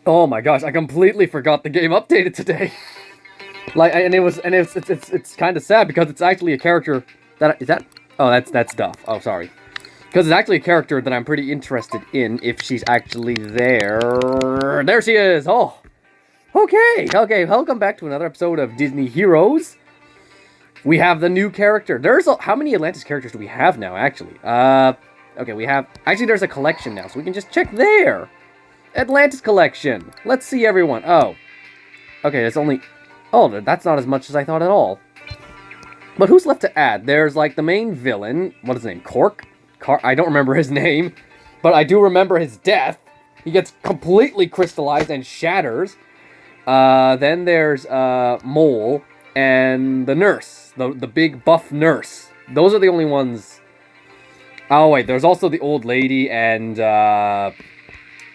Oh my gosh, I completely forgot the game updated today. It's kind of sad because it's actually a character that is that. Oh, that's Duff. Oh, sorry. Because it's actually a character that I'm pretty interested in if she's actually there. There she is. Oh, okay. Welcome back to another episode of Disney Heroes. We have the new character. How many Atlantis characters do we have now? Actually, okay, we have. Actually, there's a collection now, so we can just check there. Atlantis collection. Let's see everyone. Oh, okay. There's only. Oh, that's not as much as I thought at all. But who's left to add? There's like the main villain. What is his name? Cork? I don't remember his name, but I do remember his death. He gets completely crystallized and shatters. Then there's Mole and the nurse, the big buff nurse. Those are the only ones. Oh wait, there's also the old lady and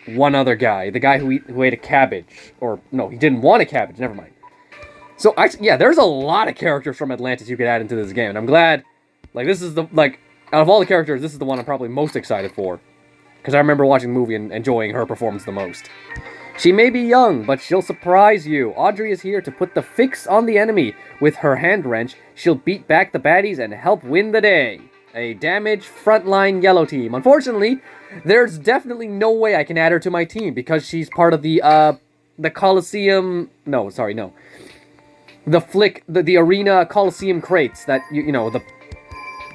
one other guy, the guy who ate a cabbage, or no, he didn't want a cabbage. Never mind. So actually, yeah, there's a lot of characters from Atlantis you could add into this game, and I'm glad. Like this is out of all the characters, this is the one I'm probably most excited for, because I remember watching the movie and enjoying her performance the most. She may be young, but she'll surprise you. Audrey is here to put the fix on the enemy. With her hand wrench, she'll beat back the baddies and help win the day. A damaged frontline yellow team. Unfortunately, there's definitely no way I can add her to my team because she's part of the Coliseum. No, sorry, no. The Arena Coliseum crates that you know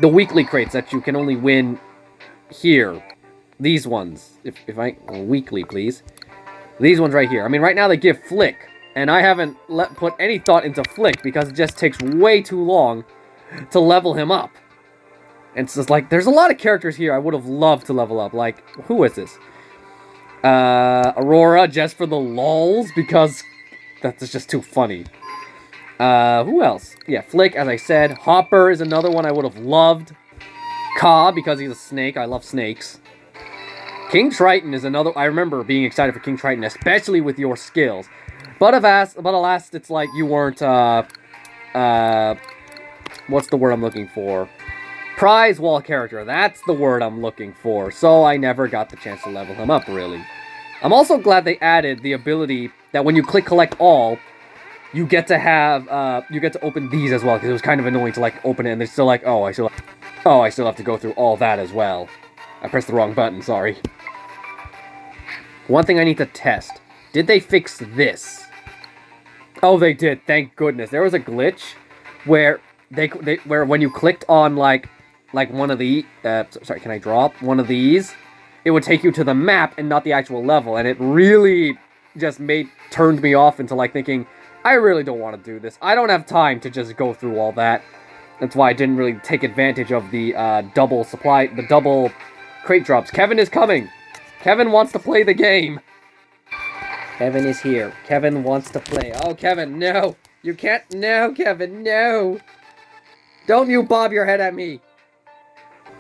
the weekly crates that you can only win here. These ones, if I weekly, please. These ones right here. I mean, right now they give Flick, and I haven't put any thought into Flick because it just takes way too long to level him up. And it's just like, there's a lot of characters here I would have loved to level up. Like, who is this? Aurora, just for the lulz, because that's just too funny. Who else? Yeah, Flick, as I said. Hopper is another one I would have loved. Ka, because he's a snake. I love snakes. King Triton is another. I remember being excited for King Triton, especially with your skills. But alas, it's like you weren't, what's the word I'm looking for? Prize wall character. That's the word I'm looking for. So I never got the chance to level him up, really. I'm also glad they added the ability that when you click collect all, you get to have, you get to open these as well, because it was kind of annoying to, like, open it, and they're still like, I still have to go through all that as well. I pressed the wrong button, sorry. One thing I need to test. Did they fix this? Oh, they did, thank goodness. There was a glitch where where when you clicked on, like one of the, sorry, can I drop one of these? It would take you to the map and not the actual level, and it really just turned me off into, like, thinking, I really don't want to do this. I don't have time to just go through all that. That's why I didn't really take advantage of the double crate drops. Kevin is coming. Kevin wants to play the game. Kevin is here. Kevin wants to play. Oh, Kevin, no. You can't. No, Kevin, no. Don't you bob your head at me.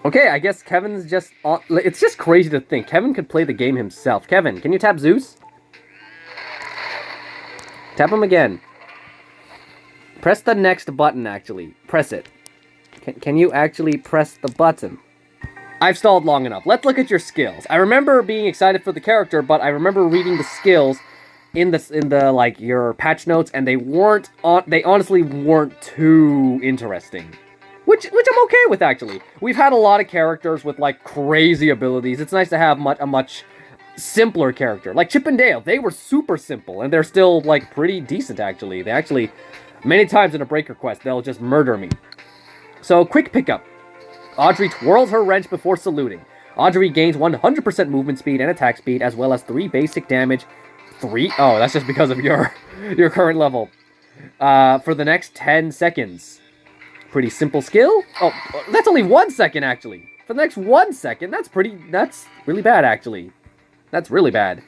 Okay, I guess Kevin's just... It's just crazy to think. Kevin could play the game himself. Kevin, can you tap Zeus? Tap him again. Press the next button, actually. Press it. Can you actually press the button? I've stalled long enough. Let's look at your skills. I remember being excited for the character, but I remember reading the skills in the like your patch notes, and they honestly weren't too interesting. Which I'm okay with, actually. We've had a lot of characters with, like, crazy abilities. It's nice to have a much simpler character. Like Chip and Dale, they were super simple, and they're still, like, pretty decent, actually. They actually, many times in a breaker quest, they'll just murder me. So, quick pickup. Audrey twirls her wrench before saluting. Audrey gains 100% movement speed and attack speed, as well as 3 basic damage. 3? Oh, that's just because of your current level. For the next 10 seconds. Pretty simple skill. Oh, that's only 1 second, actually. For the next 1 second, that's really bad, actually. That's really bad.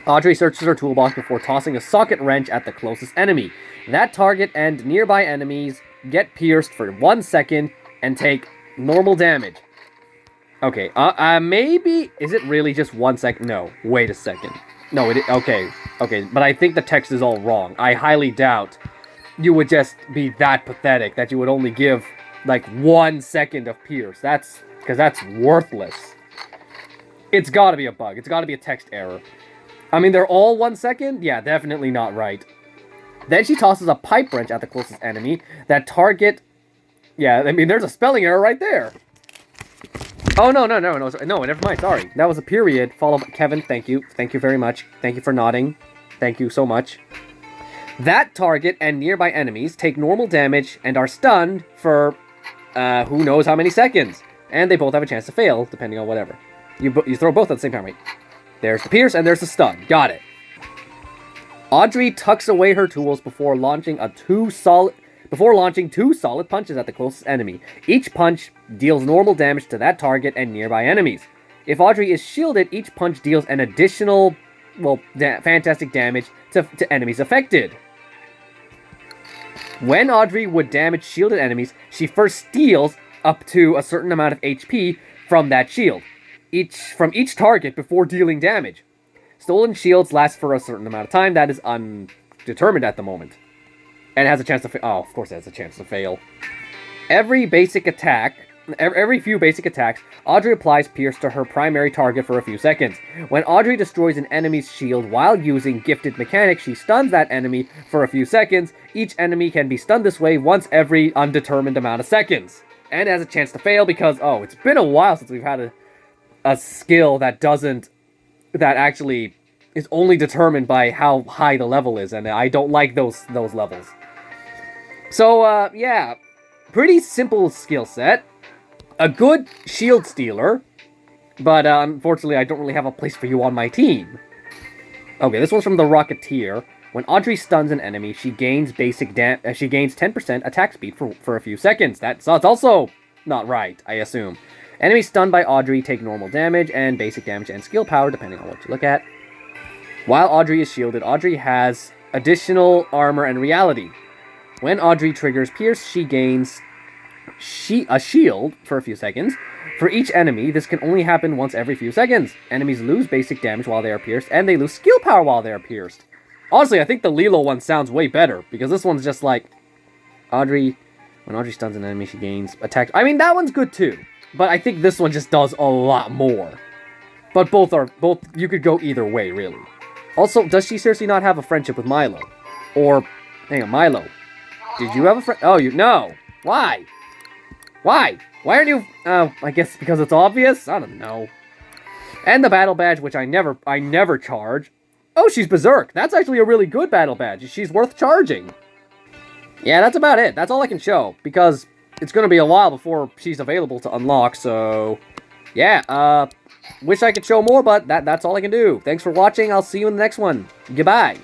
Audrey searches her toolbox before tossing a socket wrench at the closest enemy. That target and nearby enemies get pierced for 1 second and take normal damage. Okay, maybe... Is it really just 1 second? No, wait a second. No, okay, but I think the text is all wrong. I highly doubt you would just be that pathetic that you would only give, like, 1 second of pierce. Because that's worthless. It's gotta be a bug. It's gotta be a text error. I mean, they're all 1 second? Yeah, definitely not right. Then she tosses a pipe wrench at the closest enemy. That target... Yeah, I mean, there's a spelling error right there. Oh, no, never mind, sorry. That was a period, followed by... Kevin, thank you. Thank you very much. Thank you for nodding. Thank you so much. That target and nearby enemies take normal damage and are stunned for who knows how many seconds. And they both have a chance to fail, depending on whatever. You throw both at the same time, right? There's the pierce and there's the stun. Got it. Audrey tucks away her tools before launching two solid punches at the closest enemy. Each punch deals normal damage to that target and nearby enemies. If Audrey is shielded, each punch deals an additional, fantastic damage to enemies affected. When Audrey would damage shielded enemies, she first steals up to a certain amount of HP from that shield, from each target before dealing damage. Stolen shields last for a certain amount of time that is undetermined at the moment. And it has a chance to fail. Oh, of course it has a chance to fail. Every few basic attacks, Audrey applies Pierce to her primary target for a few seconds. When Audrey destroys an enemy's shield while using Gifted Mechanics, she stuns that enemy for a few seconds. Each enemy can be stunned this way once every undetermined amount of seconds. And it has a chance to fail because, it's been a while since we've had a skill that actually is only determined by how high the level is, and I don't like those levels. So, yeah, pretty simple skill set. A good shield stealer, but unfortunately I don't really have a place for you on my team. Okay, this one's from the Rocketeer. When Audrey stuns an enemy, she gains 10% attack speed for a few seconds. That's also not right, I assume. Enemies stunned by Audrey take normal damage and basic damage and skill power, depending on what you look at. While Audrey is shielded, Audrey has additional armor and reality. When Audrey triggers Pierce, she gains a shield for a few seconds. For each enemy, this can only happen once every few seconds. Enemies lose basic damage while they are pierced, and they lose skill power while they are pierced. Honestly, I think the Lilo one sounds way better, because this one's just like... when Audrey stuns an enemy, she gains attack... I mean, that one's good too. But I think this one just does a lot more. But both, you could go either way, really. Also, does she seriously not have a friendship with Milo? Or, hang on, Milo. Did you have a friend? Oh, no. Why? Why? Why aren't you... I guess because it's obvious? I don't know. And the battle badge, which I never charge. Oh, she's Berserk. That's actually a really good battle badge. She's worth charging. Yeah, that's about it. That's all I can show. Because it's going to be a while before she's available to unlock, so... Yeah, wish I could show more, but that's all I can do. Thanks for watching. I'll see you in the next one. Goodbye.